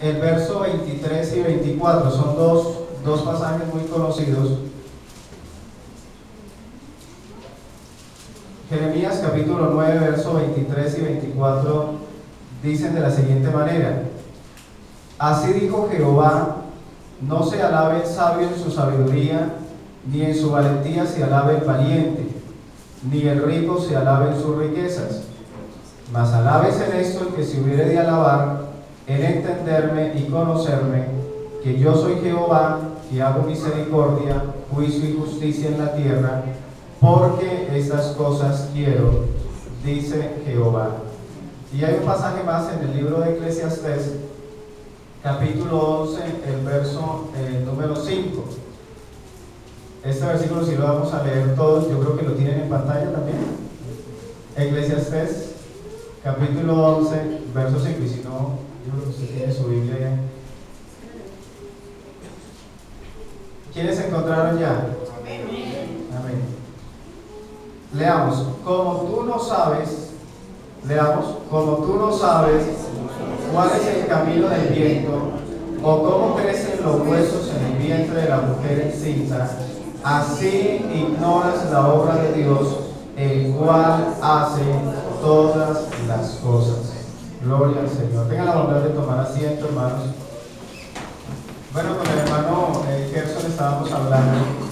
el verso 23 y 24, son dos pasajes muy conocidos. Jeremías capítulo 9, verso 23 y 24 dicen de la siguiente manera: así dijo Jehová, no se alabe el sabio en su sabiduría, ni en su valentía se alabe el valiente, ni el rico se alabe en sus riquezas, mas alabes en esto el que se hubiere de alabar, en entenderme y conocerme, que yo soy Jehová, que hago misericordia, juicio y justicia en la tierra, porque estas cosas quiero, dice Jehová. Y hay un pasaje más en el libro de Eclesiastés, capítulo 11, el verso número 5. Este versículo sí lo vamos a leer todos, yo creo que lo tienen en pantalla también. Eclesiastés, capítulo 11, verso 5, y si no, yo creo que usted tiene su Biblia. ¿Quiénes se encontraron ya? Amén. Leamos, como tú no sabes cuál es el camino del viento, o cómo crecen los huesos en el vientre de la mujer encinta, así ignoras la obra de Dios, el cual hace todas las cosas. Gloria al Señor. Tengan la bondad de tomar asiento, hermanos. Bueno, con el hermano Gerson estábamos hablando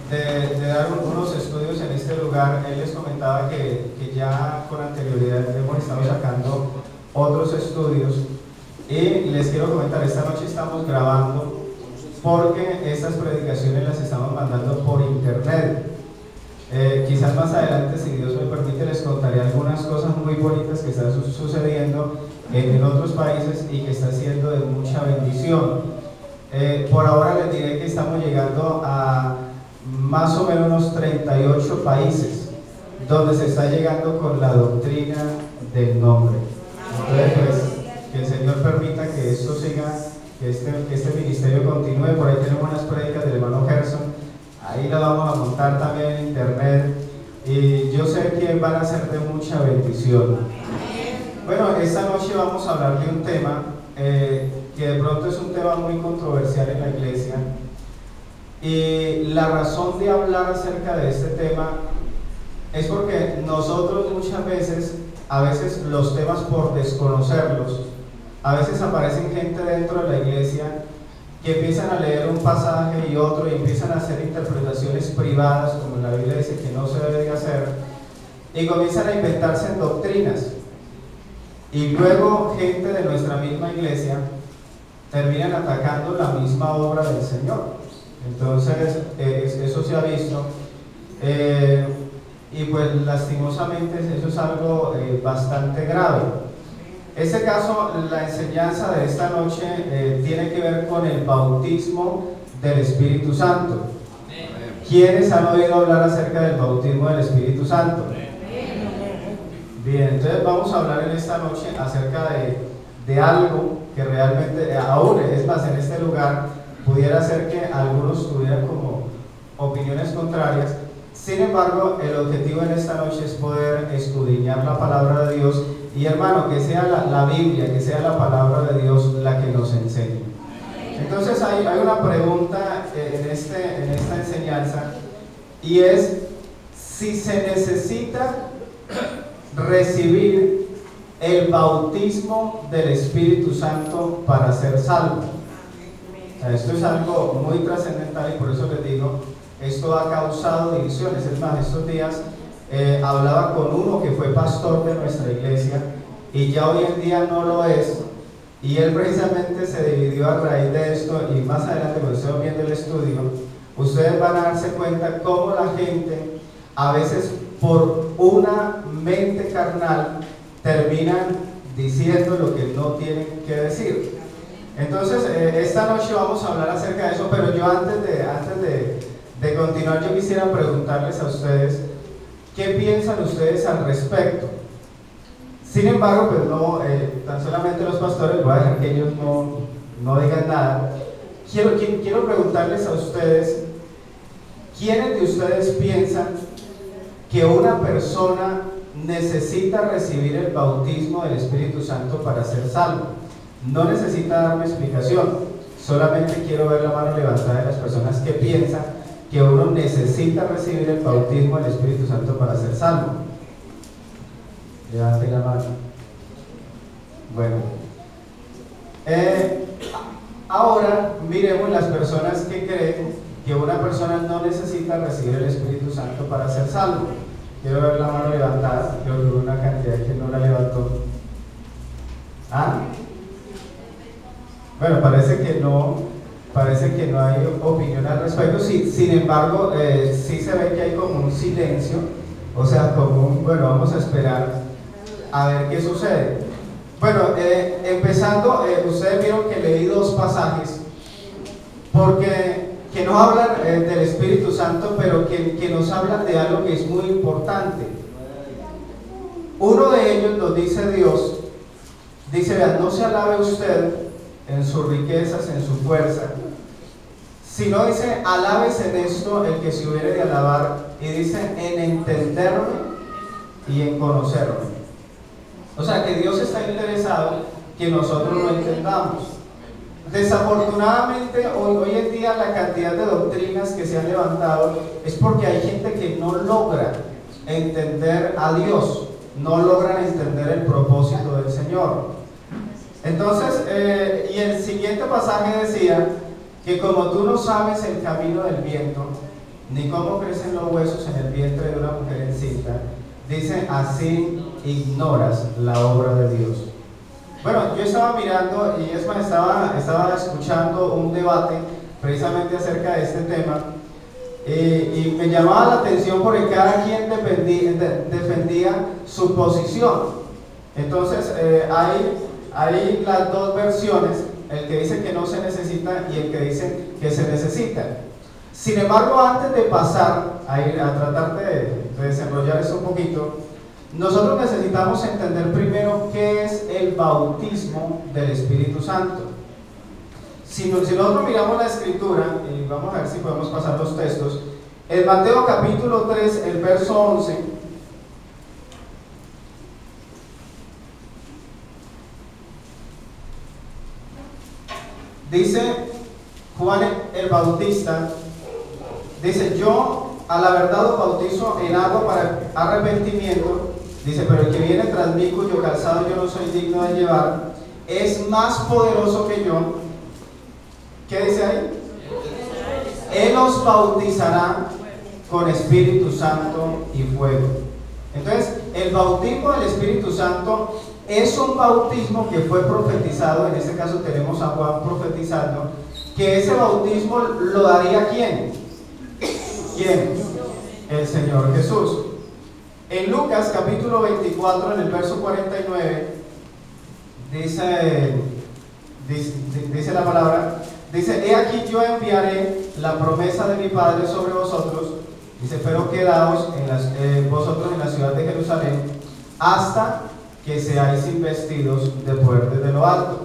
de dar unos estudios en este lugar. Él les comentaba que ya con anterioridad hemos estado sacando otros estudios, y les quiero comentar, esta noche estamos grabando porque estas predicaciones las estamos mandando por internet. Quizás más adelante, si Dios me permite, les contaré algunas cosas muy bonitas que están sucediendo en otros países y que está siendo de mucha bendición. Por ahora les diré que estamos llegando a más o menos unos 38 países donde se está llegando con la doctrina del nombre. Entonces, pues, que el Señor permita que esto siga, que este ministerio continúe. Por ahí tenemos unas prédicas del hermano Gerson, ahí la vamos a montar también en internet, y yo sé que van a ser de mucha bendición. Bueno, esta noche vamos a hablar de un tema que de pronto es un tema muy controversial en la iglesia, y la razón de hablar acerca de este tema es porque nosotros muchas veces, a veces los temas por desconocerlos, a veces aparecen gente dentro de la iglesia que empiezan a leer un pasaje y otro y empiezan a hacer interpretaciones privadas, como en la Biblia dice que no se debe de hacer, y comienzan a inventarse doctrinas, y luego gente de nuestra misma iglesia terminan atacando la misma obra del Señor. Entonces eso se ha visto, y pues lastimosamente eso es algo bastante grave. En este caso, la enseñanza de esta noche tiene que ver con el bautismo del Espíritu Santo. ¿Quiénes han oído hablar acerca del bautismo del Espíritu Santo? Bien, entonces vamos a hablar en esta noche acerca de algo que realmente, aún es más, en este lugar pudiera ser que algunos tuvieran como opiniones contrarias. Sin embargo, el objetivo en esta noche es poder escudriñar la palabra de Dios, y hermano, que sea la Biblia, que sea la palabra de Dios la que nos enseñe. Entonces hay una pregunta en esta enseñanza, y es si se necesita recibir el bautismo del Espíritu Santo para ser salvo. Esto es algo muy trascendental, y por eso les digo, esto ha causado divisiones. Es más, estos días hablaba con uno que fue pastor de nuestra iglesia y ya hoy en día no lo es, y él precisamente se dividió a raíz de esto. Y más adelante, cuando estén viendo el estudio, ustedes van a darse cuenta cómo la gente a veces por una mente carnal terminan diciendo lo que no tienen que decir. Entonces esta noche vamos a hablar acerca de eso, pero yo antes de continuar, yo quisiera preguntarles a ustedes qué piensan ustedes al respecto. Sin embargo, pues no, tan solamente los pastores, voy a dejar que ellos no digan nada. Quiero preguntarles a ustedes, ¿quiénes de ustedes piensan que una persona necesita recibir el bautismo del Espíritu Santo para ser salvo? No necesita darme explicación, solamente quiero ver la mano levantada de las personas que piensan que uno necesita recibir el bautismo del Espíritu Santo para ser salvo. Levante la mano. Bueno, ahora miremos las personas que creen que una persona no necesita recibir el Espíritu Santo para ser salvo. Quiero ver la mano levantada. Creo que hubo una cantidad que no la levantó. ¿Ah? Bueno, parece que no hay opinión al respecto. Sí, sin embargo, sí se ve que hay como un silencio, o sea, como un, bueno, vamos a esperar a ver qué sucede. Bueno, empezando, ustedes vieron que leí dos pasajes, porque que no hablan del Espíritu Santo, pero que nos hablan de algo que es muy importante. Uno de ellos nos dice Dios, dice, vean, no se alabe usted en sus riquezas, en su fuerza, sino dice, alabes en esto el que se hubiere de alabar, y dice, en entenderme y en conocerme. O sea, que Dios está interesado que nosotros lo entendamos. Desafortunadamente, hoy en día la cantidad de doctrinas que se han levantado es porque hay gente que no logra entender a Dios, no logran entender el propósito del Señor. Entonces, y el siguiente pasaje decía que como tú no sabes el camino del viento, ni cómo crecen los huesos en el vientre de una mujer encinta, dice, así ignoras la obra de Dios. Bueno, yo estaba mirando, y es más, estaba escuchando un debate precisamente acerca de este tema, y me llamaba la atención porque cada quien defendía su posición. Entonces, hay las dos versiones, el que dice que no se necesita y el que dice que se necesita. Sin embargo, antes de pasar a tratar de desenrollar eso un poquito, nosotros necesitamos entender primero qué es el bautismo del Espíritu Santo. Si nosotros miramos la Escritura, y vamos a ver si podemos pasar los textos, en Mateo capítulo 3, el verso 11, dice Juan el Bautista, dice, yo a la verdad os bautizo en agua para arrepentimiento, dice, pero el que viene tras mí, cuyo calzado yo no soy digno de llevar, es más poderoso que yo. ¿Qué dice ahí? Él os bautizará con Espíritu Santo y fuego. Entonces, el bautismo del Espíritu Santo es un bautismo que fue profetizado. En este caso tenemos a Juan profetizando que ese bautismo lo daría ¿quién? ¿Quién? El Señor Jesús. En Lucas capítulo 24, en el verso 49, dice la palabra, dice, he aquí yo enviaré la promesa de mi Padre sobre vosotros, dice, pero quedaos vosotros en la ciudad de Jerusalén hasta que seáis investidos de poder desde lo alto.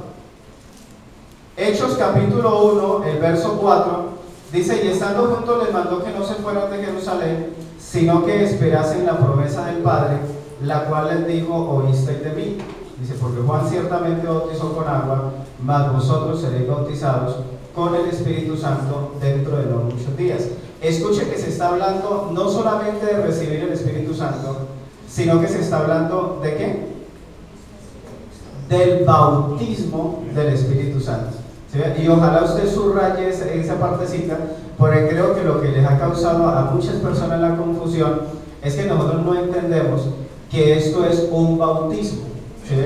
Hechos capítulo 1, el verso 4, dice, y estando juntos les mandó que no se fueran de Jerusalén, sino que esperasen la promesa del Padre, la cual les dijo, oísteis de mí. Dice, porque Juan ciertamente bautizó con agua, mas vosotros seréis bautizados con el Espíritu Santo dentro de no muchos días. Escuche que se está hablando no solamente de recibir el Espíritu Santo, sino que se está hablando ¿de qué? Del bautismo del Espíritu Santo. ¿Sí? Y ojalá usted subraye esa partecita, porque creo que lo que les ha causado a muchas personas la confusión es que nosotros no entendemos que esto es un bautismo, ¿sí?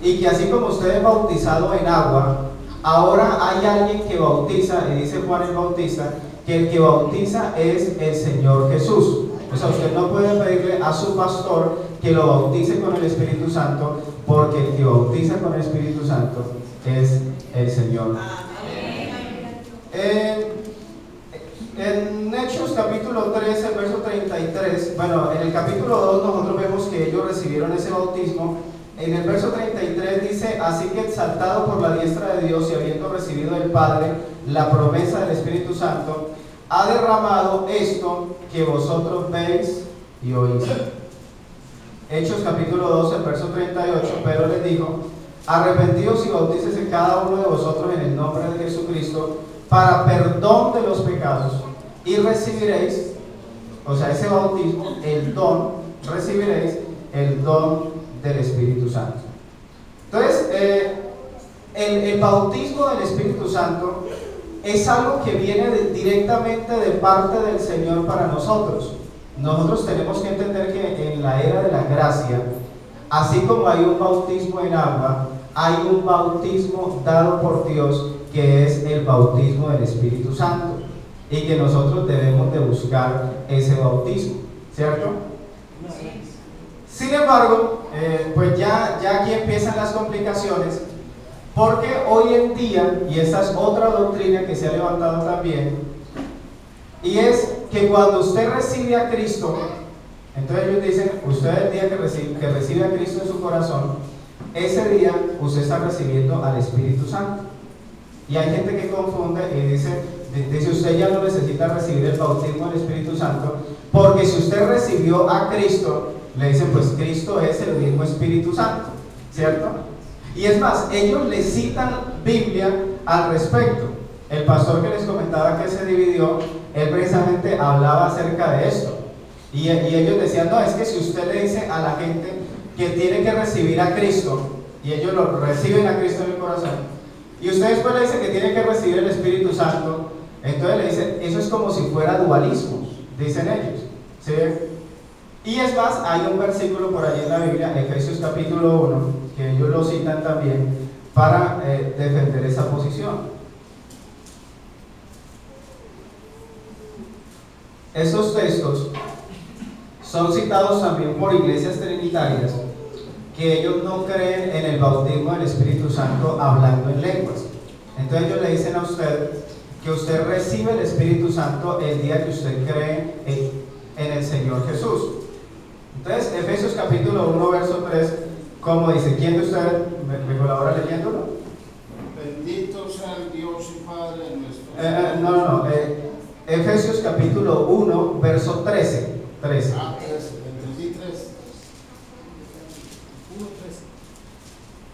Y que así como usted es bautizado en agua, ahora hay alguien que bautiza, y dice Juan el Bautista, que el que bautiza es el Señor Jesús. O sea, usted no puede pedirle a su pastor que lo bautice con el Espíritu Santo, porque el que bautiza con el Espíritu Santo es el Señor. En Hechos capítulo 3, el verso 33, bueno, en el capítulo 2 nosotros vemos que ellos recibieron ese bautismo. En el verso 33 dice, así que exaltado por la diestra de Dios y habiendo recibido del Padre la promesa del Espíritu Santo, ha derramado esto que vosotros veis y oís. Hechos capítulo 2, el verso 38, Pedro les dijo, arrepentidos y bautícese cada uno de vosotros en el nombre de Jesucristo para perdón de los pecados y recibiréis, o sea, ese bautismo, el don, recibiréis el don del Espíritu Santo. Entonces, el bautismo del Espíritu Santo es algo que viene directamente de parte del Señor para nosotros. Nosotros tenemos que entender que en la era de la gracia, así como hay un bautismo en agua, hay un bautismo dado por Dios que es el bautismo del Espíritu Santo, y que nosotros debemos de buscar ese bautismo, ¿cierto? Sin embargo, pues ya aquí empiezan las complicaciones, porque hoy en día, y esta es otra doctrina que se ha levantado también, y es que cuando usted recibe a Cristo, entonces ellos dicen, usted el día que recibe a Cristo en su corazón, ese día usted está recibiendo al Espíritu Santo. Y hay gente que confunde y dice usted ya no necesita recibir el bautismo del Espíritu Santo, porque si usted recibió a Cristo, le dicen pues Cristo es el mismo Espíritu Santo, ¿cierto? Y es más, ellos le citan Biblia al respecto. El pastor que les comentaba que se dividió, él precisamente hablaba acerca de esto. Y ellos decían, no, es que si usted le dice a la gente que tiene que recibir a Cristo, y ellos lo reciben a Cristo en el corazón, y usted después le dice que tiene que recibir el Espíritu Santo, entonces le dicen, eso es como si fuera dualismo, dicen ellos, ¿sí? Y es más, hay un versículo por allí en la Biblia, Efesios capítulo 1, que ellos lo citan también para defender esa posición. Estos textos son citados también por iglesias trinitarias que ellos no creen en el bautismo del Espíritu Santo hablando en lenguas. Entonces ellos le dicen a usted que usted recibe el Espíritu Santo el día que usted cree en el Señor Jesús. Entonces, Efesios capítulo 1, verso 3, ¿cómo dice? ¿Quién de ustedes me colabora leyéndolo? Bendito sea el Dios y Padre de nuestro Efesios capítulo 1, verso 13. 13. Ah, 13, entendí 13.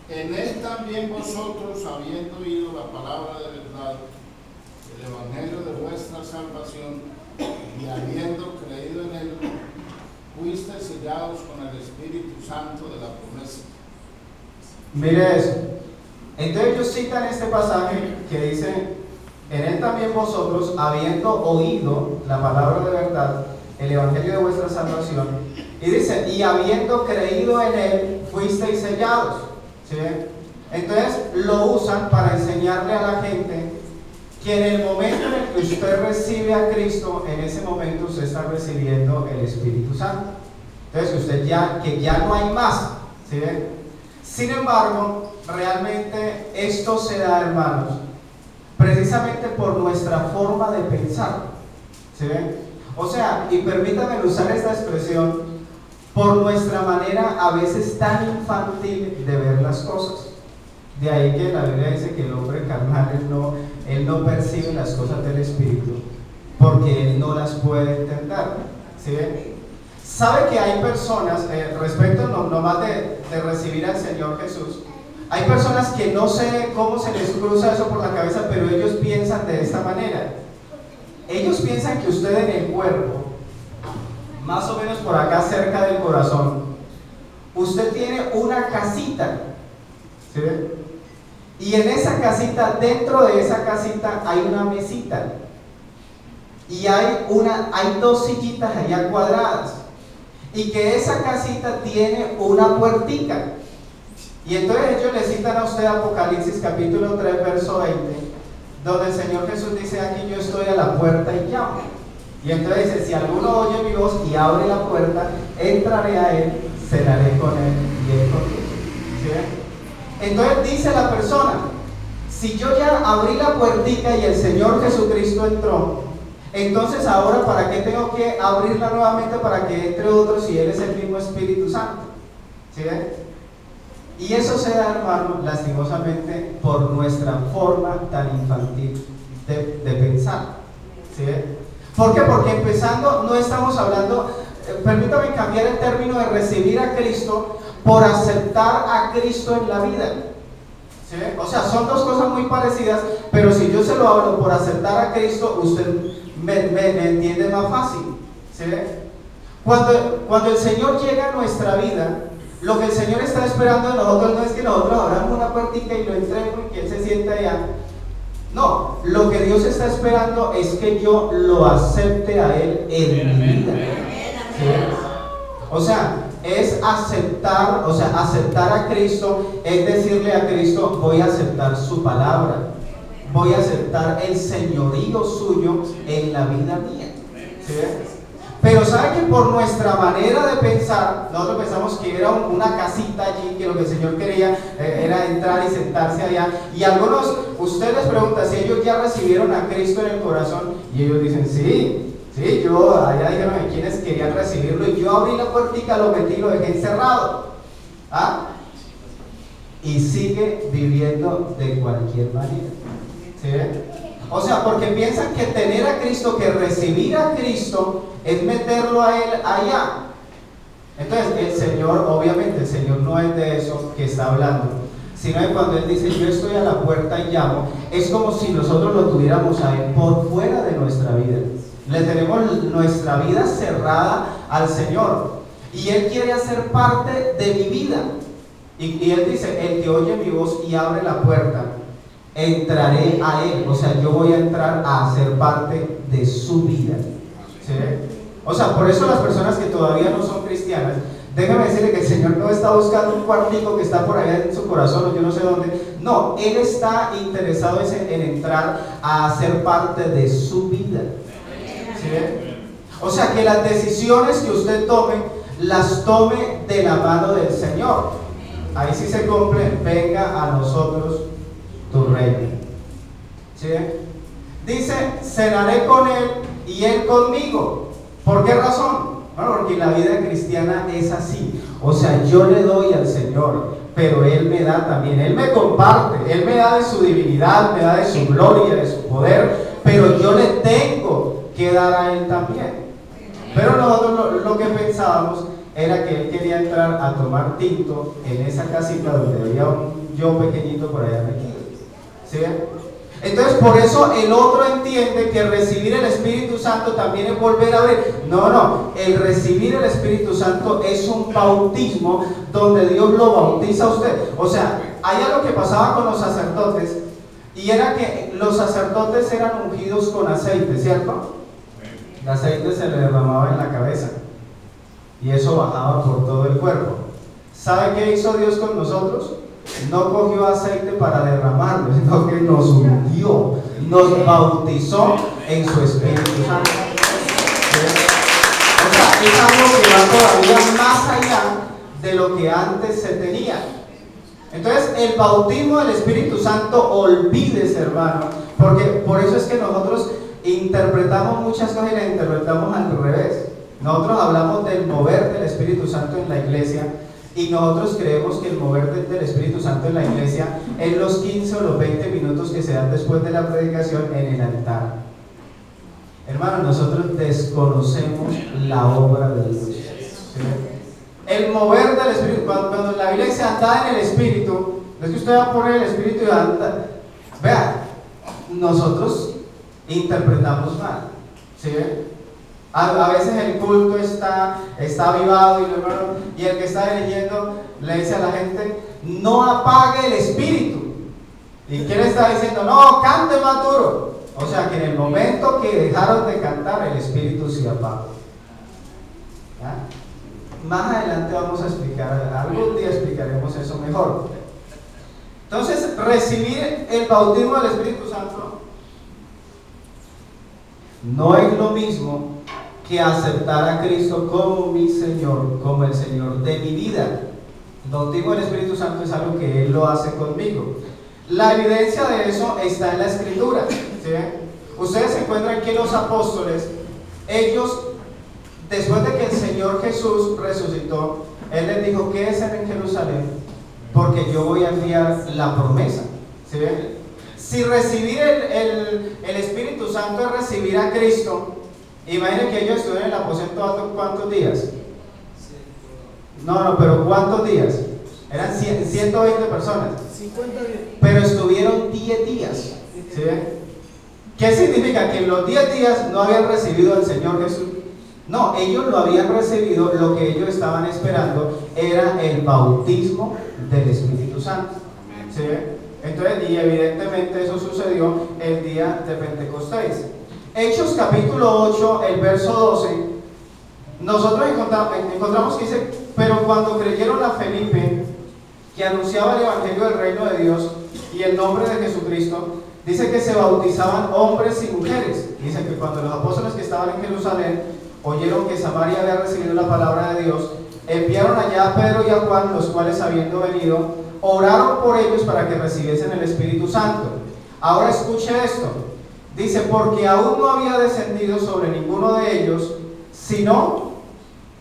1:13. En él también vosotros, habiendo oído la palabra de verdad, el evangelio de vuestra salvación, y habiendo creído en él, fuisteis sellados con el Espíritu Santo de la promesa. Mire eso. Entonces ellos citan este pasaje que dice, en él también vosotros, habiendo oído la palabra de verdad, el evangelio de vuestra salvación, y dice, y habiendo creído en él, fuisteis sellados, ¿sí? Entonces lo usan para enseñarle a la gente que en el momento en el que usted recibe a Cristo, en ese momento usted está recibiendo el Espíritu Santo. Entonces que ya no hay más, ¿sí ven? Sin embargo, realmente esto se da, hermanos, precisamente por nuestra forma de pensar, ¿sí ven? O sea, y permítanme usar esta expresión, por nuestra manera a veces tan infantil de ver las cosas. De ahí que la Biblia dice que el hombre carnal, él no percibe las cosas del Espíritu, porque él no las puede entender, ¿sí ven? Sabe que hay personas, respecto nomás de recibir al Señor Jesús, hay personas que no sé cómo se les cruza eso por la cabeza, pero ellos piensan de esta manera. Ellos piensan que usted en el cuerpo, más o menos por acá cerca del corazón, usted tiene una casita, ¿sí ven? Y en esa casita, dentro de esa casita hay una mesita, y hay dos sillitas allá cuadradas, y que esa casita tiene una puertica. Y entonces ellos le citan a usted Apocalipsis capítulo 3, verso 20, donde el Señor Jesús dice, aquí yo estoy a la puerta y llamo. Y entonces dice, si alguno oye mi voz y abre la puerta, entraré a él, cenaré con él y él conmigo. ¿Sí? Entonces dice la persona, si yo ya abrí la puertica y el Señor Jesucristo entró, entonces ahora ¿para qué tengo que abrirla nuevamente para que entre otro si Él es el mismo Espíritu Santo? ¿Sí ven? Y eso se da, hermano, lastimosamente por nuestra forma tan infantil de pensar. ¿Sí ven? ¿Por qué? Porque empezando no estamos hablando, permítame cambiar el término de recibir a Cristo por aceptar a Cristo en la vida. ¿Sí? O sea, son dos cosas muy parecidas, pero si yo se lo hablo por aceptar a Cristo, usted me entiende más fácil. ¿Sí? Cuando el Señor llega a nuestra vida, lo que el Señor está esperando de nosotros no es que nosotros abramos una puertica y lo entremos y que Él se sienta allá. No, lo que Dios está esperando es que yo lo acepte a Él en mi vida. ¿Sí? O sea, es aceptar, aceptar a Cristo, es decirle a Cristo, voy a aceptar su palabra, voy a aceptar el señorío suyo en la vida mía. ¿Sí? Pero sabe que por nuestra manera de pensar, nosotros pensamos que era una casita allí, que lo que el Señor quería era entrar y sentarse allá. Y algunos, usted les pregunta si ellos ya recibieron a Cristo en el corazón, y ellos dicen, sí, yo allá dijeron a quienes querían recibirlo, y yo abrí la puertica, lo metí y lo dejé encerrado. ¿Ah? Y sigue viviendo de cualquier manera. ¿Sí? O sea, porque piensan que tener a Cristo, que recibir a Cristo, es meterlo a Él allá. Entonces, el Señor, obviamente, el Señor no es de eso que está hablando, sino de cuando Él dice, yo estoy a la puerta y llamo, es como si nosotros lo tuviéramos a Él por fuera de nuestra vida. Le tenemos nuestra vida cerrada al Señor, y Él quiere hacer parte de mi vida. Y Él dice, el que oye mi voz y abre la puerta, entraré a Él. O sea, yo voy a entrar a ser parte de su vida. ¿Sí? O sea, por eso las personas que todavía no son cristianas, déjame decirle que el Señor no está buscando un cuartico que está por allá en su corazón o yo no sé dónde. No, Él está interesado en entrar a ser parte de su vida. ¿Sí? O sea, que las decisiones que usted tome, las tome de la mano del Señor. Ahí sí se cumple, venga a nosotros tu reino. ¿Sí? Dice, cenaré con Él y Él conmigo. ¿Por qué razón? Bueno, porque la vida cristiana es así. O sea, yo le doy al Señor, pero Él me da también. Él me comparte, Él me da de su divinidad, me da de su gloria, de su poder, pero yo le tengo que dar a Él también. Pero nosotros lo que pensábamos era que Él quería entrar a tomar tinto en esa casita donde había un yo pequeñito por allá metido. ¿Sí? Entonces, por eso el otro entiende que recibir el Espíritu Santo también es volver a ver. No, el recibir el Espíritu Santo es un bautismo donde Dios lo bautiza a usted. O sea, hay algo que pasaba con los sacerdotes, y era que los sacerdotes eran ungidos con aceite, ¿cierto? El aceite se le derramaba en la cabeza y eso bajaba por todo el cuerpo. ¿Sabe qué hizo Dios con nosotros? No cogió aceite para derramarlo, sino que nos ungió, nos bautizó en su Espíritu Santo. O sea, es algo que va todavía más allá de lo que antes se tenía. Entonces, el bautismo del Espíritu Santo, olvídese, hermano, porque por eso es que nosotros interpretamos muchas cosas y las interpretamos al revés. Nosotros hablamos del mover del Espíritu Santo en la iglesia, y nosotros creemos que el mover del Espíritu Santo en la iglesia es los 15 o los 20 minutos que se dan después de la predicación en el altar. Hermano, nosotros desconocemos la obra de Dios. ¿Sí? El mover del Espíritu, cuando la iglesia anda en el Espíritu, no es que usted va a poner el Espíritu y anda. Vea, nosotros interpretamos mal. ¿Sí? A veces el culto está avivado y el que está dirigiendo le dice a la gente, no apague el espíritu. ¿Y quién está diciendo? No, cante más duro. O sea que en el momento que dejaron de cantar, el espíritu se apagó. ¿Ya? Más adelante vamos a explicar, algún día explicaremos eso mejor. Entonces, recibir el bautismo del Espíritu Santo no es lo mismo que aceptar a Cristo como mi Señor, como el Señor de mi vida. El bautismo del Espíritu Santo es algo que Él lo hace conmigo. La evidencia de eso está en la Escritura. ¿Sí? Ustedes se encuentran que los apóstoles, ellos, después de que el Señor Jesús resucitó, Él les dijo, quédense en Jerusalén, porque yo voy a enviar la promesa. ¿Sí? Si recibir el Espíritu Santo es recibir a Cristo, imaginen que ellos estuvieron en el aposento alto, ¿cuántos días? No, pero ¿cuántos días? Eran 120 personas. 50 días. Pero estuvieron 10 días. ¿Sí ven? ¿Qué significa? Que en los 10 días no habían recibido al Señor Jesús. No, ellos lo habían recibido. Lo que ellos estaban esperando era el bautismo del Espíritu Santo. ¿Sí ven? Entonces, y evidentemente eso sucedió el día de Pentecostés. Hechos capítulo 8, el verso 12, nosotros encontramos que dice: pero cuando creyeron a Felipe, que anunciaba el evangelio del reino de Dios y el nombre de Jesucristo, dice que se bautizaban hombres y mujeres. Dice que cuando los apóstoles que estaban en Jerusalén oyeron que Samaria había recibido la palabra de Dios, enviaron allá a Pedro y a Juan, los cuales, habiendo venido, oraron por ellos para que recibiesen el Espíritu Santo. Ahora escuche esto. Dice: porque aún no había descendido sobre ninguno de ellos, sino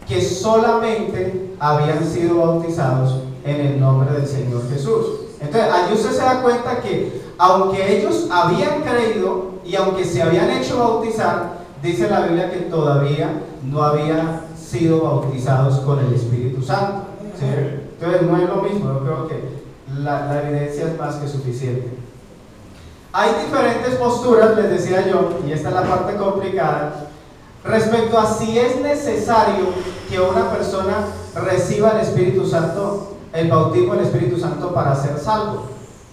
que solamente habían sido bautizados en el nombre del Señor Jesús. Entonces, allí usted se da cuenta que aunque ellos habían creído y aunque se habían hecho bautizar, dice la Biblia que todavía no habían sido bautizados con el Espíritu Santo. ¿Sí? Entonces no es lo mismo. Yo creo que la evidencia es más que suficiente. Hay diferentes posturas, les decía yo, y esta es la parte complicada, respecto a si es necesario que una persona reciba el Espíritu Santo, el bautismo del Espíritu Santo, para ser salvo.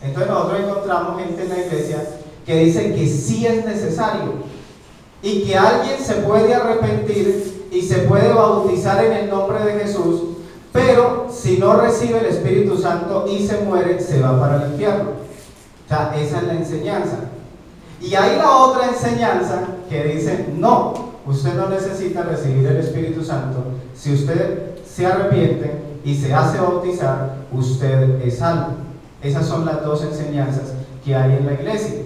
Entonces nosotros encontramos gente en la iglesia que dice que sí es necesario y que alguien se puede arrepentir y se puede bautizar en el nombre de Jesús, pero si no recibe el Espíritu Santo y se muere, se va para el infierno. O sea, esa es la enseñanza. Y hay la otra enseñanza que dice: no, usted no necesita recibir el Espíritu Santo. Si usted se arrepiente y se hace bautizar, usted es salvo. Esas son las dos enseñanzas que hay en la iglesia.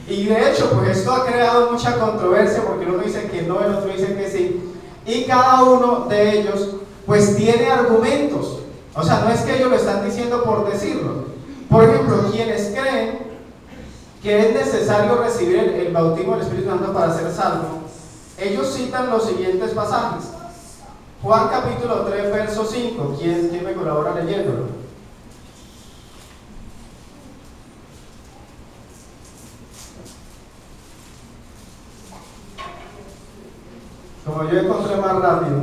Y de hecho, pues esto ha creado mucha controversia, porque uno dice que no, el otro dice que sí. Y cada uno de ellos pues tiene argumentos. O sea, no es que ellos lo están diciendo por decirlo. Por ejemplo, quienes creen que es necesario recibir el bautismo del Espíritu Santo para ser salvo, ellos citan los siguientes pasajes. Juan capítulo 3, verso 5. ¿Quién me colabora leyéndolo? Como yo encontré más rápido.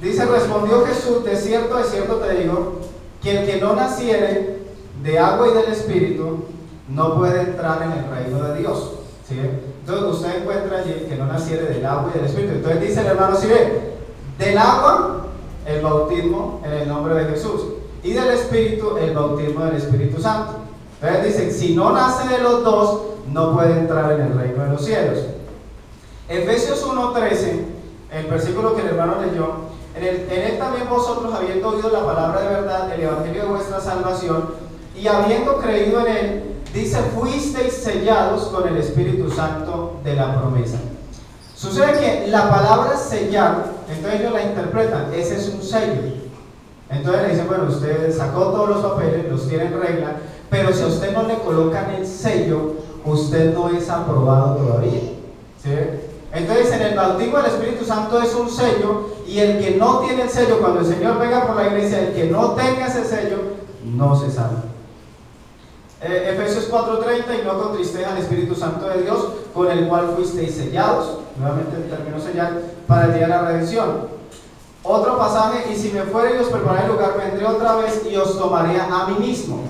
Dice: respondió Jesús: de cierto te digo, que el que no naciere de agua y del Espíritu no puede entrar en el reino de Dios. ¿Sí? Entonces usted encuentra allí que no naciere del agua y del Espíritu. Entonces dice el hermano: si ve, del agua el bautismo en el nombre de Jesús, y del Espíritu el bautismo del Espíritu Santo. Entonces dice: si no nace de los dos, no puede entrar en el reino de los cielos. Efesios 1:13, el versículo que el hermano leyó: en él también vosotros, habiendo oído la palabra de verdad, el evangelio de vuestra salvación, y habiendo creído en él, dice, fuisteis sellados con el Espíritu Santo de la promesa. Sucede que la palabra sellar, entonces ellos la interpretan, ese es un sello. Entonces le dicen: bueno, usted sacó todos los papeles, los tiene en regla, pero si a usted no le colocan el sello, usted no es aprobado todavía. ¿Sí? Entonces, en el bautismo del Espíritu Santo es un sello, y el que no tiene el sello, cuando el Señor venga por la iglesia, el que no tenga ese sello, no se salva. Efesios 4:30, y no contristéis al Espíritu Santo de Dios, con el cual fuisteis sellados, nuevamente el término sellar, para el día de la redención. Otro pasaje: y si me fuere y os prepararé lugar, vendré otra vez y os tomaré a mí mismo.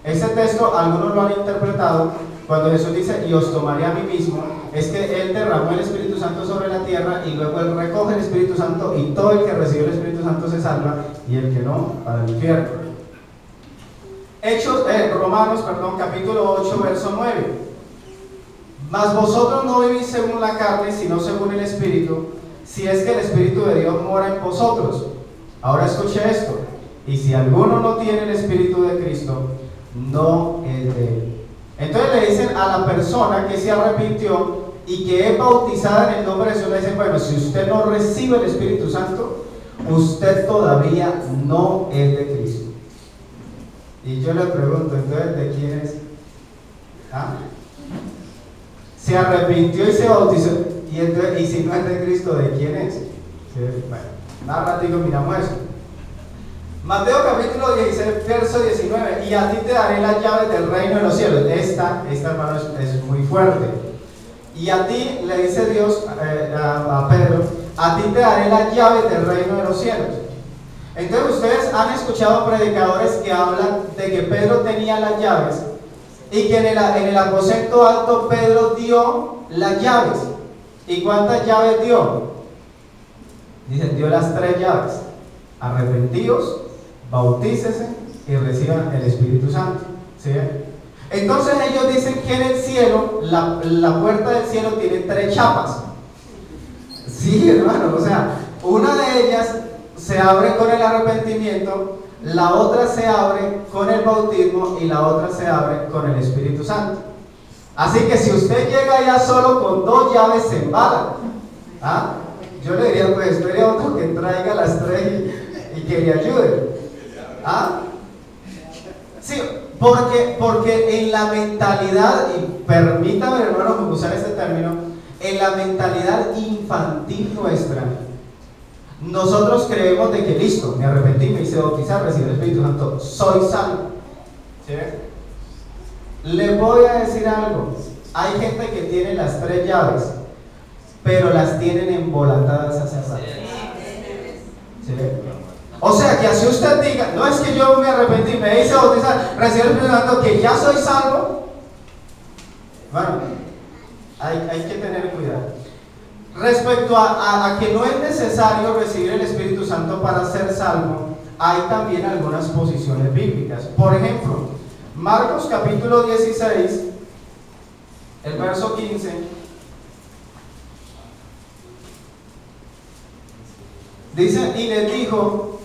Este texto algunos lo han interpretado cuando Jesús dice: y os tomaré a mí mismo, es que Él derramó el Espíritu Santo sobre la tierra y luego Él recoge el Espíritu Santo, y todo el que recibe el Espíritu Santo se salva, y el que no, para el infierno. Romanos capítulo 8, verso 9. Mas vosotros no vivís según la carne, sino según el Espíritu, si es que el Espíritu de Dios mora en vosotros. Ahora escuche esto: y si alguno no tiene el Espíritu de Cristo, no es de él. Entonces le dicen a la persona que se arrepintió y que es bautizada en el nombre de Jesús, le dicen: bueno, si usted no recibe el Espíritu Santo, usted todavía no es de Cristo. Y yo le pregunto, entonces, ¿de quién es? ¿Ah? Se arrepintió y se bautizó, y si no es de Cristo, ¿de quién es? Sí, bueno, más ratito miramos eso. Mateo capítulo 16, verso 19, y a ti te daré las llaves del reino de los cielos. Esta hermano, es muy fuerte. Y a ti, le dice Dios a Pedro, a ti te daré las llaves del reino de los cielos. Entonces ustedes han escuchado predicadores que hablan de que Pedro tenía las llaves y que en el aposento alto Pedro dio las llaves. ¿Y cuántas llaves dio? Dicen, dio las 3 llaves. Arrepentíos, bautícese y reciban el Espíritu Santo. ¿Sí? Entonces ellos dicen que en el cielo, la puerta del cielo tiene 3 chapas. Sí, hermano, o sea, una de ellas se abre con el arrepentimiento, la otra se abre con el bautismo y la otra se abre con el Espíritu Santo. Así que si usted llega ya solo con 2 llaves, se embala. ¿Ah? Yo le diría, pues espere a otro que traiga las 3 y que le ayude. ¿Ah? Sí, porque en la mentalidad, y permítame, hermano, usar este término, en la mentalidad infantil nuestra, nosotros creemos de que listo, me arrepentí, me hice bautizar, recibí el Espíritu Santo, soy salvo. ¿Sí? Le voy a decir algo, hay gente que tiene las 3 llaves, pero las tienen embolatadas hace rato. ¿Sí? O sea que así usted diga, no es que yo me arrepentí, me hice bautizar, recibí el Espíritu Santo, que ya soy salvo. Bueno, hay que tener cuidado. Respecto a que no es necesario recibir el Espíritu Santo para ser salvo, hay también algunas posiciones bíblicas. Por ejemplo, Marcos capítulo 16, el verso 15, dice, y les dijo,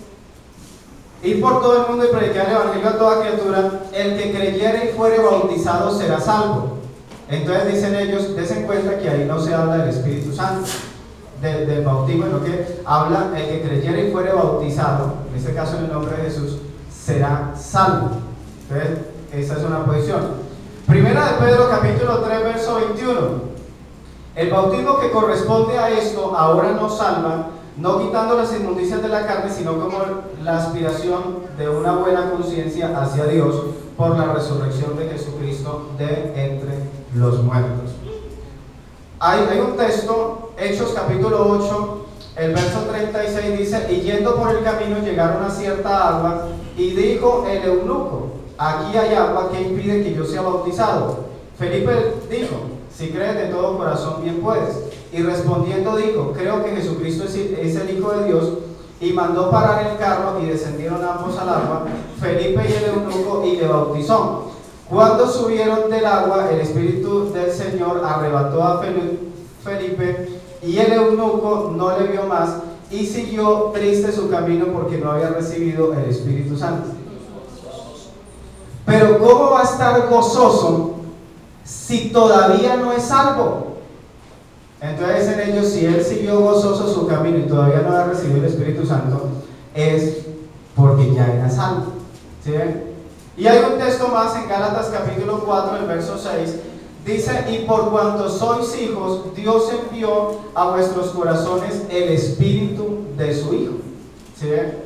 id por todo el mundo y predicar el evangelio a toda criatura, el que creyere y fuere bautizado será salvo. Entonces dicen ellos, desen cuenta que ahí no se habla del Espíritu Santo, del bautismo, sino que habla el que creyere y fuere bautizado, en este caso en el nombre de Jesús, será salvo. Entonces, esa es una posición. Primera de Pedro capítulo 3, verso 21. El bautismo que corresponde a esto ahora nos salva, no quitando las inmundicias de la carne, sino como la aspiración de una buena conciencia hacia Dios por la resurrección de Jesucristo de entre los muertos. Hay un texto, Hechos capítulo 8, el verso 36 dice, y yendo por el camino llegaron a cierta agua, y dijo el eunuco, aquí hay agua, ¿qué impide que yo sea bautizado? Felipe dijo, si crees de todo corazón bien puedes. Y respondiendo dijo, creo que Jesucristo es el Hijo de Dios, y mandó parar el carro y descendieron ambos al agua, Felipe y el eunuco, y le bautizó. Cuando subieron del agua, el Espíritu del Señor arrebató a Felipe, y el eunuco no le vio más, y siguió triste su camino porque no había recibido el Espíritu Santo. Pero ¿cómo va a estar gozoso si todavía no es salvo? Entonces en ellos, si él siguió gozoso su camino y todavía no ha recibido el Espíritu Santo, es porque ya era salvo. ¿Sí ven? Y hay un texto más en Gálatas capítulo 4, el verso 6, dice, y por cuanto sois hijos, Dios envió a vuestros corazones el Espíritu de su Hijo. ¿Sí ven?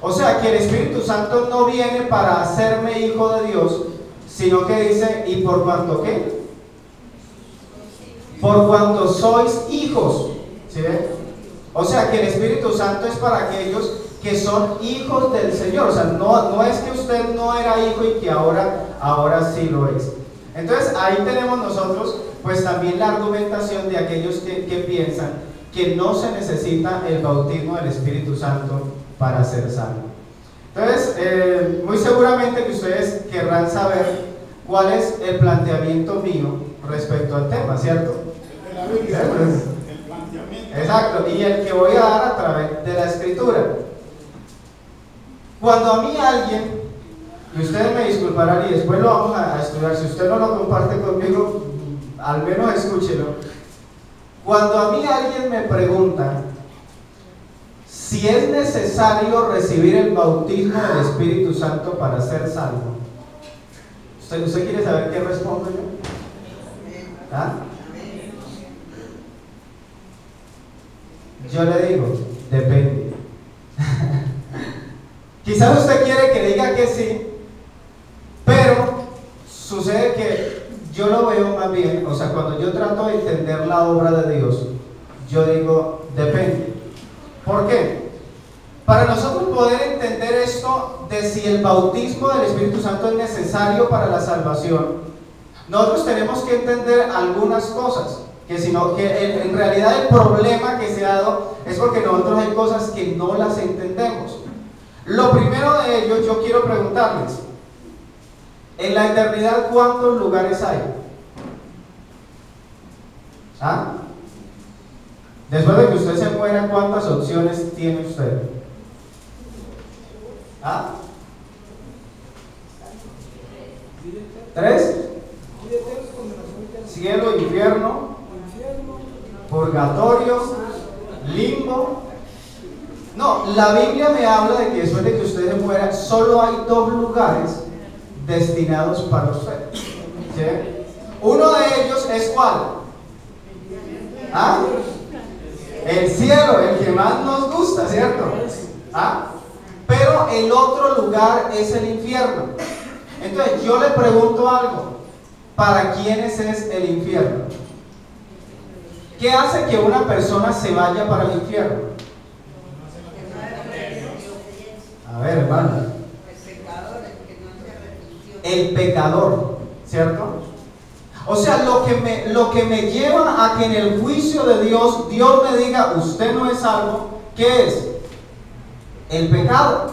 O sea que el Espíritu Santo no viene para hacerme hijo de Dios, sino que dice, ¿y por cuanto qué? Por cuanto sois hijos. ¿Sí ven? O sea que el Espíritu Santo es para aquellos que son hijos del Señor. O sea, no es que usted no era hijo y que ahora sí lo es. Entonces ahí tenemos nosotros pues también la argumentación de aquellos que piensan que no se necesita el bautismo del Espíritu Santo para ser salvo. Entonces muy seguramente que ustedes querrán saber cuál es el planteamiento mío respecto al tema, ¿cierto? La Biblia, el planteamiento. Exacto, y el que voy a dar a través de la Escritura. Cuando a mí alguien, y ustedes me disculparán y después lo vamos a estudiar, si usted no lo comparte conmigo, al menos escúchelo. Cuando a mí alguien me pregunta si es necesario recibir el bautismo del Espíritu Santo para ser salvo, ¿usted quiere saber qué respondo yo? ¿Ah? Yo le digo, depende. Quizás usted quiere que diga que sí, pero sucede que yo lo veo más bien, o sea, cuando yo trato de entender la obra de Dios, yo digo, depende. ¿Por qué? Para nosotros poder entender esto de si el bautismo del Espíritu Santo es necesario para la salvación, nosotros tenemos que entender algunas cosas, que en realidad el problema que se ha dado es porque nosotros hay cosas que no las entendemos. Lo primero de ello, yo quiero preguntarles, en la eternidad, ¿cuántos lugares hay? ¿Ah? Después de que usted se muera, ¿cuántas opciones tiene usted? ¿Ah? ¿3? Cielo, infierno, purgatorio, limbo. No, la Biblia me habla de que después de que usted se muera, solo hay 2 lugares destinados para usted. ¿Sí? Uno de ellos es ¿cuál? ¿Ah? El cielo, el que más nos gusta, ¿cierto? ¿Ah? Pero el otro lugar es el infierno. Entonces yo le pregunto algo, ¿para quiénes es el infierno? ¿Qué hace que una persona se vaya para el infierno? A ver, hermano. El pecador, ¿cierto? O sea, lo que me lleva a que en el juicio de Dios, Dios me diga, usted no es salvo, ¿qué es? El pecado,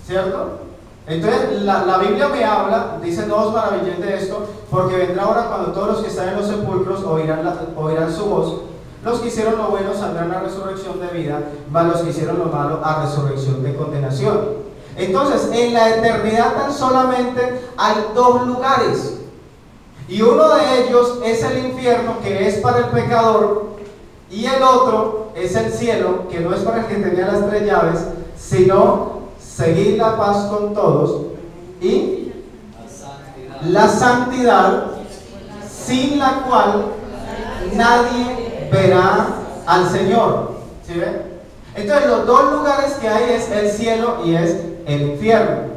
¿cierto? Entonces la Biblia me habla, dice, no os maravilléis de esto, porque vendrá ahora cuando todos los que están en los sepulcros oirán su voz. Los que hicieron lo bueno saldrán a resurrección de vida, mas los que hicieron lo malo a resurrección de condenación. Entonces, en la eternidad tan solamente hay 2 lugares, y uno de ellos es el infierno, que es para el pecador, y el otro es el cielo, que no es para el que tenía las 3 llaves, sino seguir la paz con todos y la santidad, sin la cual nadie verá al Señor. ¿Sí ven? Entonces los 2 lugares que hay es el cielo y es el infierno.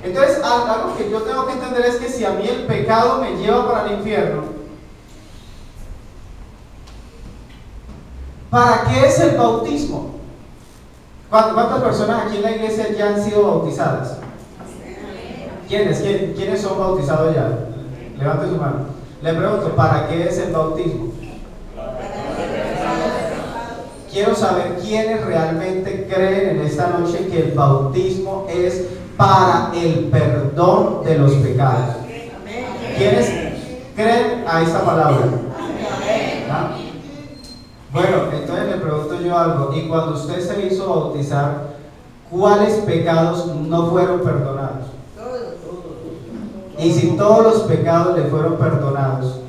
Entonces algo que yo tengo que entender es que si a mí el pecado me lleva para el infierno, ¿para qué es el bautismo? ¿Cuántas personas aquí en la iglesia ya han sido bautizadas? ¿Quiénes son bautizados ya? Levante su mano. Le pregunto, ¿para qué es el bautismo? Quiero saber quiénes realmente creen en esta noche que el bautismo es para el perdón de los pecados. ¿Quiénes creen a esta palabra? ¿Ah? Bueno, entonces le pregunto yo algo, y cuando usted se hizo bautizar, ¿cuáles pecados no fueron perdonados? Y si todos los pecados le fueron perdonados,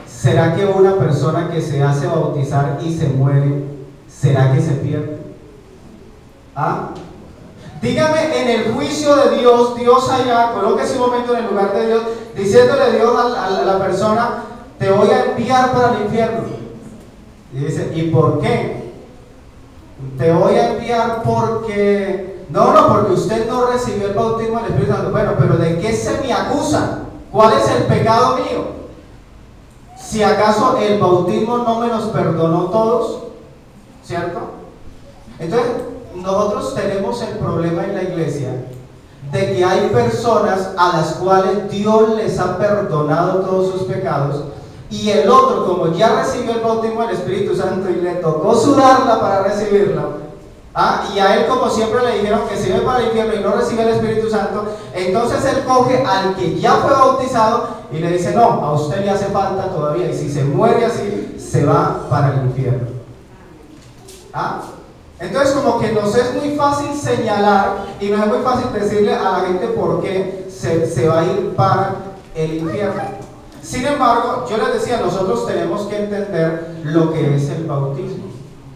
¿será que una persona que se hace bautizar y se muere, será que se pierde? ¿Ah? Dígame, en el juicio de Dios, Dios allá, colóquese un momento en el lugar de Dios, diciéndole a Dios a la persona, te voy a enviar para el infierno. Y dice, ¿y por qué? Te voy a enviar porque... No, porque usted no recibió el bautismo del Espíritu Santo. Bueno, pero ¿de qué se me acusa? ¿Cuál es el pecado mío? Si acaso el bautismo no me los perdonó todos, ¿cierto? Entonces, nosotros tenemos el problema en la iglesia de que hay personas a las cuales Dios les ha perdonado todos sus pecados, y el otro, como ya recibió el bautismo del Espíritu Santo y le tocó sudarla para recibirlo, y a él, como siempre le dijeron que se iba para el infierno y no recibe el Espíritu Santo, entonces él coge al que ya fue bautizado y le dice, no, a usted le hace falta todavía, y si se muere así, se va para el infierno. Entonces, como que nos es muy fácil señalar y nos es muy fácil decirle a la gente por qué se va a ir para el infierno. Sin embargo, yo les decía, nosotros tenemos que entender lo que es el bautismo.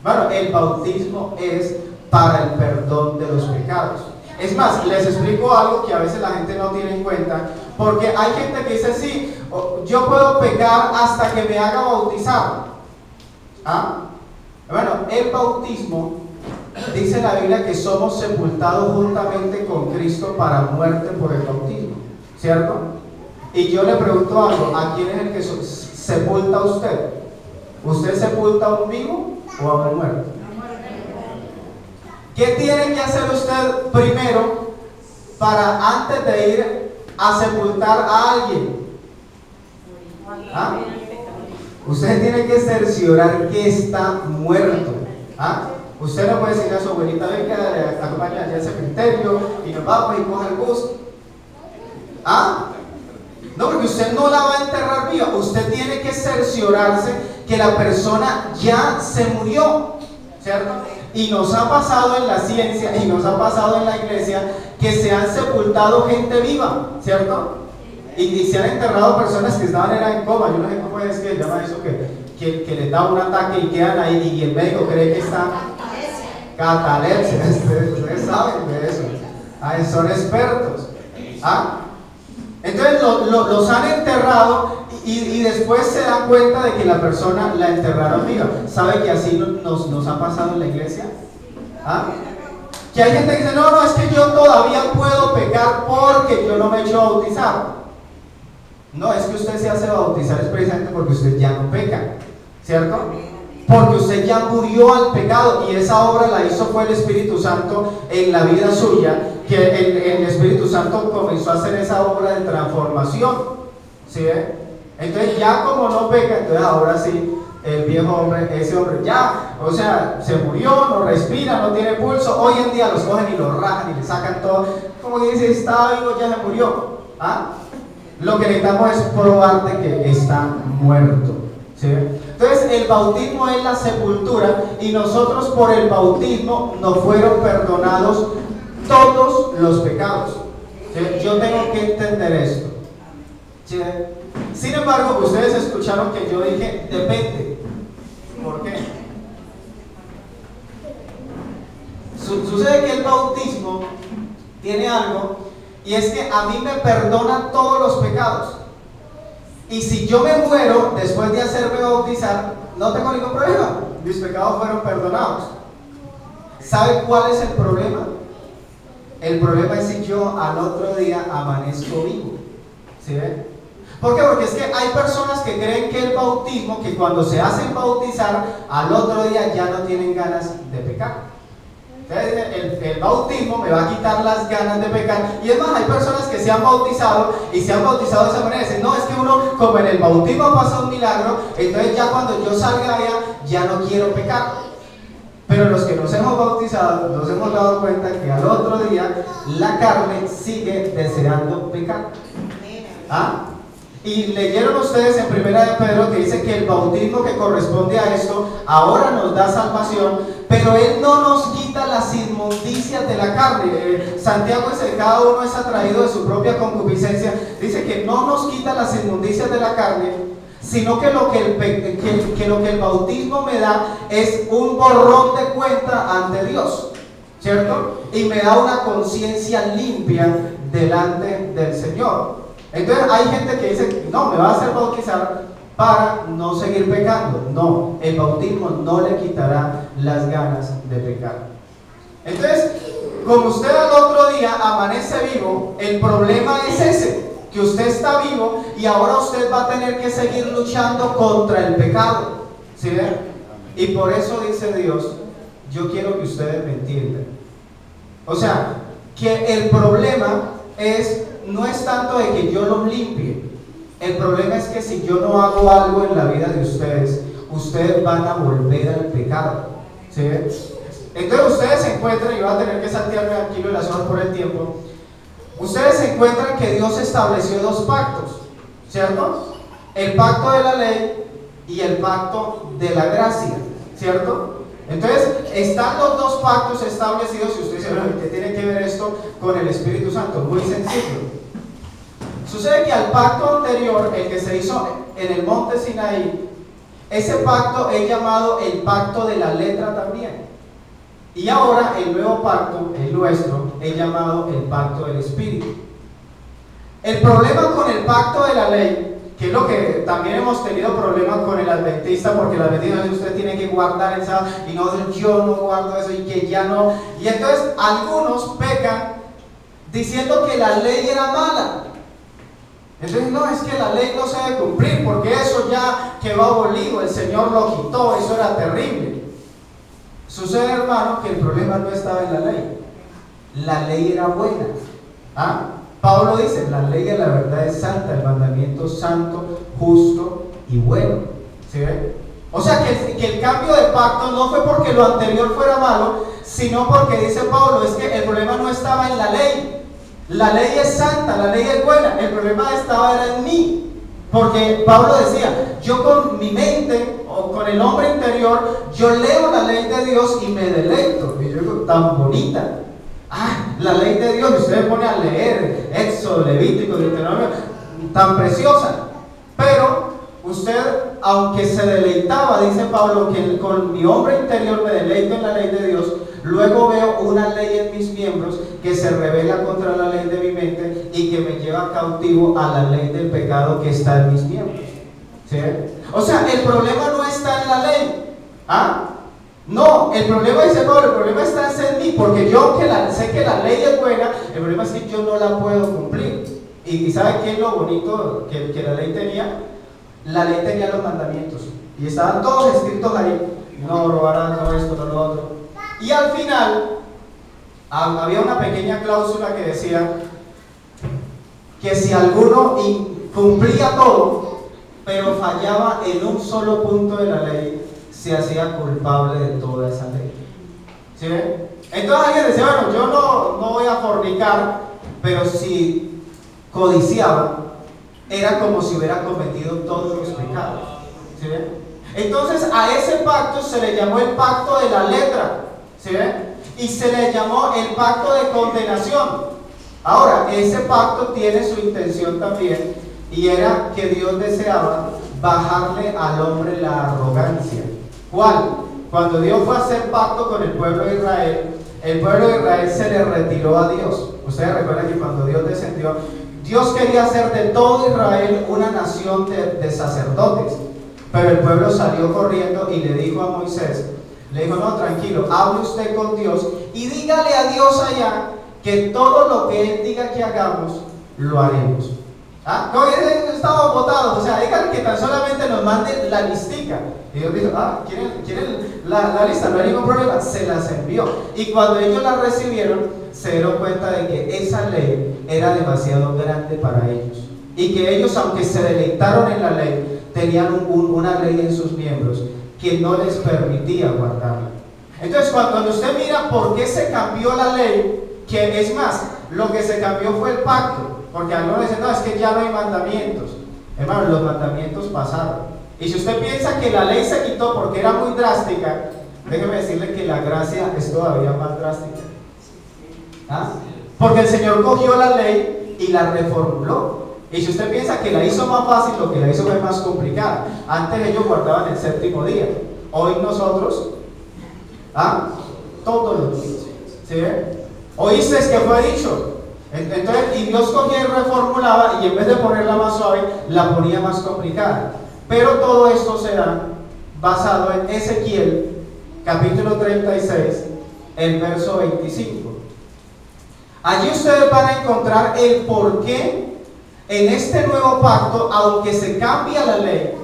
Bueno, el bautismo es para el perdón de los pecados. Es más, les explico algo que a veces la gente no tiene en cuenta, porque hay gente que dice, sí, yo puedo pecar hasta que me haga bautizar. Bueno, el bautismo dice la Biblia que somos sepultados juntamente con Cristo para muerte por el bautismo, ¿cierto? Y yo le pregunto algo, ¿a quién es el que sepulta usted? ¿Usted sepulta a un vivo o a un muerto? ¿Qué tiene que hacer usted primero para antes de ir a sepultar a alguien? ¿Ah? Usted tiene que cerciorar que está muerto. ¿Ah? Usted no puede decirle a su abuelita, venga, acompaña allá al cementerio y nos vamos y coja el bus. ¿Ah? No, porque usted no la va a enterrar viva. Usted tiene que cerciorarse que la persona ya se murió, ¿cierto? Y nos ha pasado en la ciencia y nos ha pasado en la iglesia que se han sepultado gente viva, ¿cierto? Y se han enterrado personas que estaban en coma. Yo no sé cómo es que llama eso, que les da un ataque y quedan ahí y el médico cree que está catalepsia. Ustedes saben de eso. Son expertos. ¿Ah? Entonces los han enterrado y después se dan cuenta de que la persona la enterraron viva. ¿Sabe que así nos ha pasado en la iglesia? ¿Ah? Que hay gente que dice, no, es que yo todavía puedo pecar porque yo no me he hecho bautizar. No, es que usted se hace bautizar es precisamente porque usted ya no peca, ¿cierto? Porque usted ya murió al pecado y esa obra la hizo fue el Espíritu Santo en la vida suya, que el Espíritu Santo comenzó a hacer esa obra de transformación, ¿sí ve? Entonces ya como no peca, entonces ahora sí, el viejo hombre, ese hombre ya, o sea, se murió, no respira, no tiene pulso, hoy en día los cogen y los rajan y le sacan todo, como que dice, estaba vivo, ya se murió, ¿ah? Lo que necesitamos es probar de que está muerto, ¿sí? Entonces el bautismo es la sepultura y nosotros por el bautismo nos fueron perdonados todos los pecados, ¿sí? Yo tengo que entender esto, ¿sí? Sin embargo, ustedes escucharon que yo dije depende. ¿Por qué? Sucede que el bautismo tiene algo, y es que a mí me perdona todos los pecados. Y si yo me muero después de hacerme bautizar, no tengo ningún problema. Mis pecados fueron perdonados. ¿Sabe cuál es el problema? El problema es si yo al otro día amanezco vivo. ¿Sí ven? ¿Por qué? Porque es que hay personas que creen que el bautismo, que cuando se hacen bautizar, al otro día ya no tienen ganas de pecar. Entonces el bautismo me va a quitar las ganas de pecar. Y es más, hay personas que se han bautizado y se han bautizado de esa manera. Dicen, no, es que uno, como en el bautismo pasa un milagro, entonces ya cuando yo salga allá, ya no quiero pecar. Pero los que nos hemos bautizado, nos hemos dado cuenta que al otro día la carne sigue deseando pecar. ¿Ah? Y leyeron ustedes en 1 de Pedro que dice que el bautismo que corresponde a esto ahora nos da salvación, pero Él no nos quita las inmundicias de la carne. Santiago dice que cada uno es atraído de su propia concupiscencia. Dice que no nos quita las inmundicias de la carne, sino que lo que el bautismo me da es un borrón de cuenta ante Dios, ¿cierto? Y me da una conciencia limpia delante del Señor. Entonces hay gente que dice, no, me va a hacer bautizar para no seguir pecando. No, el bautismo no le quitará las ganas de pecar. Entonces, como usted al otro día amanece vivo, el problema es ese, que usted está vivo y ahora usted va a tener que seguir luchando contra el pecado, ¿sí ven? Y por eso dice Dios, yo quiero que ustedes me entiendan. O sea, que el problema no es tanto de que yo los limpie. El problema es que si yo no hago algo en la vida de ustedes, ustedes van a volver al pecado, ¿sí? Entonces ustedes se encuentran, y voy a tener que saltearme aquí las horas por el tiempo. Ustedes se encuentran que Dios estableció dos pactos, ¿cierto? El pacto de la ley y el pacto de la gracia, ¿cierto? Entonces, están los dos pactos establecidos y usted dice, bueno, ¿qué tiene que ver esto con el Espíritu Santo? Muy sencillo. Sucede que al pacto anterior, el que se hizo en el monte Sinaí, ese pacto es llamado el pacto de la letra también. Y ahora el nuevo pacto, el nuestro, es llamado el pacto del Espíritu. El problema con el pacto de la ley, que es lo que también hemos tenido problemas con el adventista, porque el adventista dice usted tiene que guardar el sábado, y no, yo no guardo eso, y que ya no. Y entonces algunos pecan diciendo que la ley era mala. Entonces no, es que la ley no se debe cumplir, porque eso ya quedó abolido, el Señor lo quitó, eso era terrible. Sucede, hermano, que el problema no estaba en la ley era buena. ¿Ah? Pablo dice, la ley de la verdad es santa, el mandamiento santo, justo y bueno. ¿Sí ven? O sea que el cambio de pacto no fue porque lo anterior fuera malo, sino porque dice Pablo, es que el problema no estaba en la ley. La ley es santa, la ley es buena, el problema era en mí. Porque Pablo decía, yo con mi mente o con el hombre interior, yo leo la ley de Dios y me deleito. Y yo digo, tan bonita. Ah, la ley de Dios, y usted pone a leer Éxodo, Levítico, Deuteronomio, tan preciosa. Pero usted, aunque se deleitaba, dice Pablo, que con mi hombre interior me deleito en la ley de Dios, luego veo una ley en mis miembros que se rebela contra la ley de mi mente y que me lleva cautivo a la ley del pecado que está en mis miembros. ¿Sí? O sea, el problema no está en la ley. ¿Ah? No, el problema, dice Pablo, el problema está en mí, porque yo sé que la ley es buena, el problema es que yo no la puedo cumplir. ¿Y sabe qué es lo bonito que la ley tenía? La ley tenía los mandamientos y estaban todos escritos ahí: no robarás, no esto, no lo otro. Y al final había una pequeña cláusula que decía que si alguno cumplía todo pero fallaba en un solo punto de la ley, se hacía culpable de toda esa ley. ¿Sí ven? Entonces alguien decía, bueno, yo no voy a fornicar, pero si codiciaba, era como si hubiera cometido todos los pecados. ¿Sí ven? Entonces a ese pacto se le llamó el pacto de la letra. ¿Sí ven? Y se le llamó el pacto de condenación. Ahora, ese pacto tiene su intención también, y era que Dios deseaba bajarle al hombre la arrogancia. ¿Cuál? Cuando Dios fue a hacer pacto con el pueblo de Israel, el pueblo de Israel se le retiró a Dios. Ustedes recuerdan que cuando Dios descendió, Dios quería hacer de todo Israel una nación de sacerdotes, pero el pueblo salió corriendo y le dijo a Moisés, le dijo, no, tranquilo, hable usted con Dios y dígale a Dios allá que todo lo que Él diga que hagamos, lo haremos. ¿Ah? No, estamos votados, o sea, díganle que tan solamente nos manden la listica. Y Dios dijo, ¿quieren la lista? No hay ningún problema, se las envió. Y cuando ellos la recibieron, se dieron cuenta de que esa ley era demasiado grande para ellos. Y que ellos, aunque se deleitaron en la ley, tenían una ley en sus miembros que no les permitía guardarla. Entonces, cuando usted mira por qué se cambió la ley, que es más, lo que se cambió fue el pacto. Porque algunos dicen, no, es que ya no hay mandamientos. Hermano, los mandamientos pasaron. Y si usted piensa que la ley se quitó porque era muy drástica, déjeme decirle que la gracia es todavía más drástica. ¿Ah? Porque el Señor cogió la ley y la reformuló. Y si usted piensa que la hizo más fácil, lo que la hizo fue más complicada. Antes ellos guardaban el séptimo día. Hoy nosotros, todos los días. ¿Sí? ¿Oíste que fue dicho? Entonces, y Dios cogía y reformulaba, y en vez de ponerla más suave, la ponía más complicada. Pero todo esto será basado en Ezequiel, capítulo 36, el verso 25. Allí ustedes van a encontrar el porqué en este nuevo pacto, aunque se cambia la ley,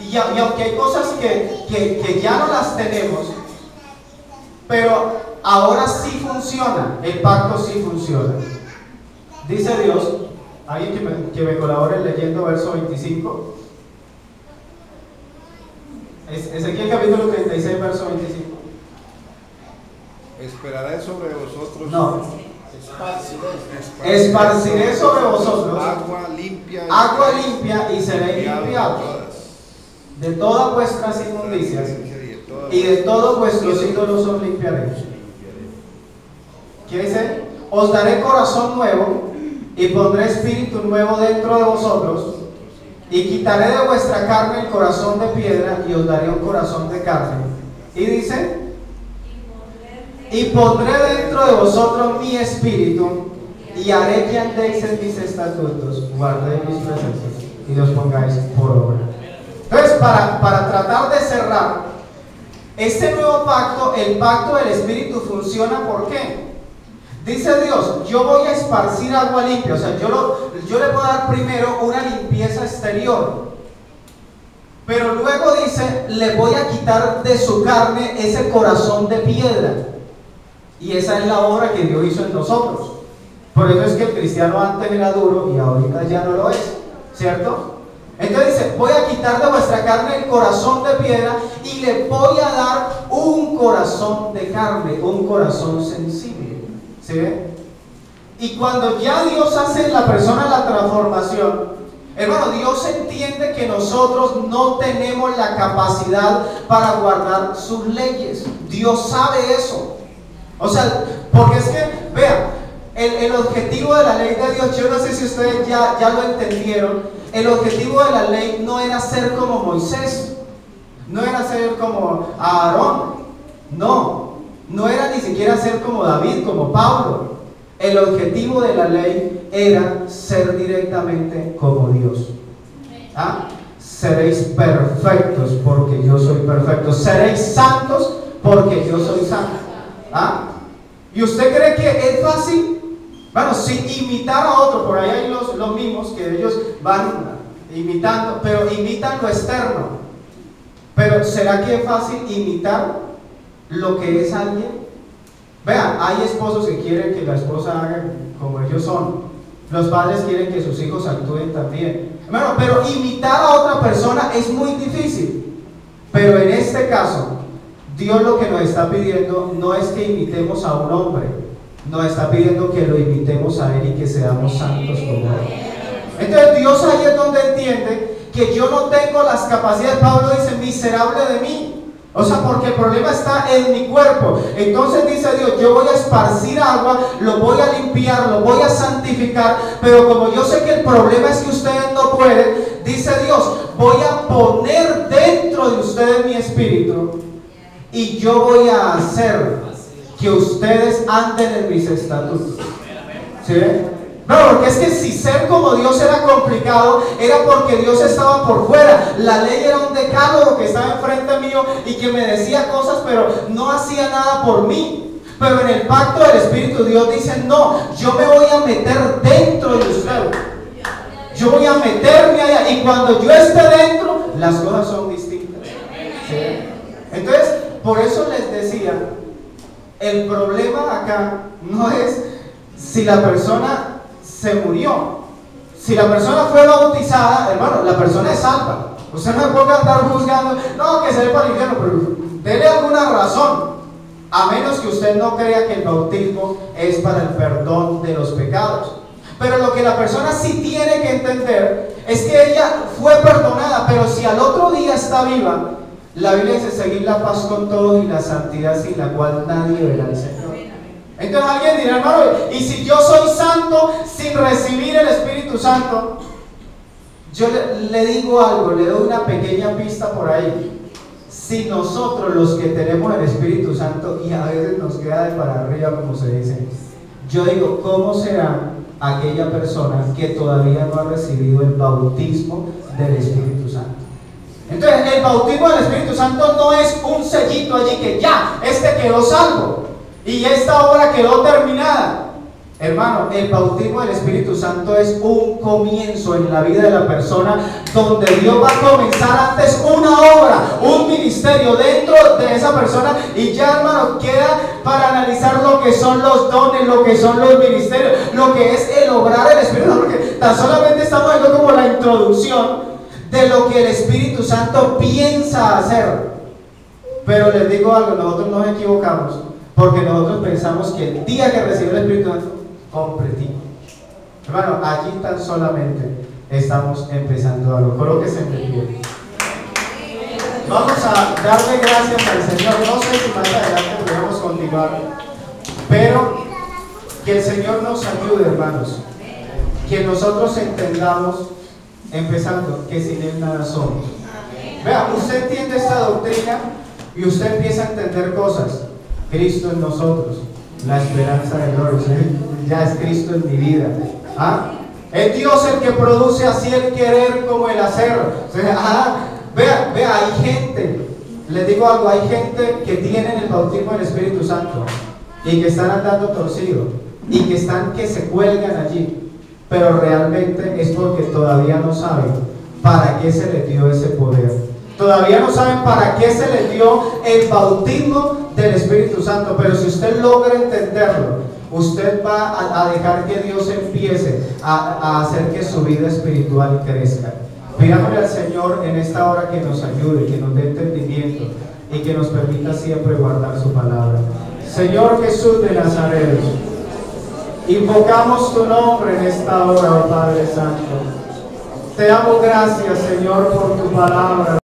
y aunque hay cosas que ya no las tenemos, pero ahora sí funciona, el pacto sí funciona. Dice Dios, alguien que me colabore leyendo verso 25. Ezequiel capítulo 36, verso 25. Esperaré sobre vosotros. No. Esparciré sobre vosotros agua limpia y seréis limpiados de todas vuestras inmundicias, y de todos vuestros ídolos os limpiaré. ¿Qué dice? Os daré corazón nuevo y pondré espíritu nuevo dentro de vosotros, y quitaré de vuestra carne el corazón de piedra y os daré un corazón de carne. Y dice, y pondré dentro de vosotros mi espíritu y haré que andéis en mis estatutos, guardéis mis preceptos. y los pongáis por obra. Entonces, para tratar de cerrar, este nuevo pacto, el pacto del Espíritu, funciona ¿por qué? Dice Dios, yo voy a esparcir agua limpia, o sea, yo le voy a dar primero una limpieza exterior, pero luego dice, le voy a quitar de su carne ese corazón de piedra, y esa es la obra que Dios hizo en nosotros. Por eso es que el cristiano antes era duro y ahorita ya no lo es, ¿cierto? Entonces dice, voy a quitar de vuestra carne el corazón de piedra y le voy a dar un corazón de carne, un corazón sensible. ¿Sí ven? Y cuando ya Dios hace en la persona la transformación, hermano, Dios entiende que nosotros no tenemos la capacidad para guardar sus leyes. Dios sabe eso. O sea, porque es que, vean, el objetivo de la ley de Dios, yo no sé si ustedes ya lo entendieron, el objetivo de la ley no era ser como Moisés, no era ser como Aarón, no era ni siquiera ser como David, como Pablo. El objetivo de la ley era ser directamente como Dios. ¿Ah? Seréis perfectos porque yo soy perfecto, seréis santos porque yo soy santo. ¿Ah? ¿Y usted cree que es fácil? Bueno, sin imitar a otro, por ahí hay los mismos que ellos van imitando, pero imitan lo externo. Pero ¿será que es fácil imitar lo que es alguien? Vean, hay esposos que quieren que la esposa haga como ellos son. Los padres quieren que sus hijos actúen también. Bueno, pero imitar a otra persona es muy difícil. Pero en este caso, Dios lo que nos está pidiendo no es que imitemos a un hombre, nos está pidiendo que lo imitemos a Él y que seamos santos como Él. Entonces Dios ahí es donde entiende que yo no tengo las capacidades. Pablo dice, miserable de mí. O sea, porque el problema está en mi cuerpo. Entonces dice Dios, yo voy a esparcir agua, lo voy a limpiar, lo voy a santificar, pero como yo sé que el problema es que ustedes no pueden, dice Dios, voy a poner dentro de ustedes mi espíritu y yo voy a hacer que ustedes anden en mis estatutos. ¿Sí? No, porque es que si ser como Dios era complicado, era porque Dios estaba por fuera. La ley era un decálogo que estaba enfrente mío y que me decía cosas, pero no hacía nada por mí. Pero en el pacto del Espíritu, Dios dice, no, yo me voy a meter dentro de ustedes. Yo voy a meterme allá, y cuando yo esté dentro, las cosas son distintas. ¿Sí? Entonces, por eso les decía, el problema acá no es si la persona se murió. Si la persona fue bautizada, hermano, la persona es salva. Usted no me puede andar juzgando, no, que se ve para el infierno, pero dele alguna razón, a menos que usted no crea que el bautismo es para el perdón de los pecados. Pero lo que la persona sí tiene que entender es que ella fue perdonada, pero si al otro día está viva, la Biblia dice seguir la paz con todos y la santidad sin la cual nadie verá al Señor. Entonces alguien dirá, hermano, y si yo soy santo sin recibir el Espíritu Santo, yo le digo algo, le doy una pequeña pista por ahí. Si nosotros los que tenemos el Espíritu Santo, y a veces nos queda de para arriba como se dice, yo digo, ¿cómo será aquella persona que todavía no ha recibido el bautismo del Espíritu Santo? Entonces el bautismo del Espíritu Santo no es un sellito allí que ya, quedó salvo y esta obra quedó terminada. Hermano, el bautismo del Espíritu Santo es un comienzo en la vida de la persona, donde Dios va a comenzar antes una obra, un ministerio dentro de esa persona, y ya, hermano, queda para analizar lo que son los dones, lo que son los ministerios, lo que es el obrar del Espíritu Santo, porque tan solamente estamos viendo como la introducción de lo que el Espíritu Santo piensa hacer. Pero les digo algo, nosotros nos equivocamos, porque nosotros pensamos que el día que recibe el Espíritu Santo, completito. Hermano, aquí tan solamente estamos empezando algo. Colóquese en pie. Vamos a darle gracias al Señor. No sé si más adelante podemos continuar, pero que el Señor nos ayude, hermanos. Que nosotros entendamos, empezando, que sin Él nada somos. Vea, usted entiende esta doctrina y usted empieza a entender cosas. Cristo en nosotros, la esperanza de gloria. Ya es Cristo en mi vida. ¿Ah? Es Dios el que produce así el querer como el hacer. O sea, vea, hay gente, les digo algo, hay gente que tienen el bautismo del Espíritu Santo y que están andando torcidos y que se cuelgan allí, pero realmente es porque todavía no saben para qué se les dio ese poder. Todavía no saben para qué se les dio el bautismo del Espíritu Santo, pero si usted logra entenderlo, usted va a dejar que Dios empiece a hacer que su vida espiritual crezca. Pidámosle al Señor en esta hora que nos ayude, que nos dé entendimiento y que nos permita siempre guardar su palabra. Señor Jesús de Nazaret, invocamos tu nombre en esta hora, oh Padre Santo. Te damos gracias, Señor, por tu palabra.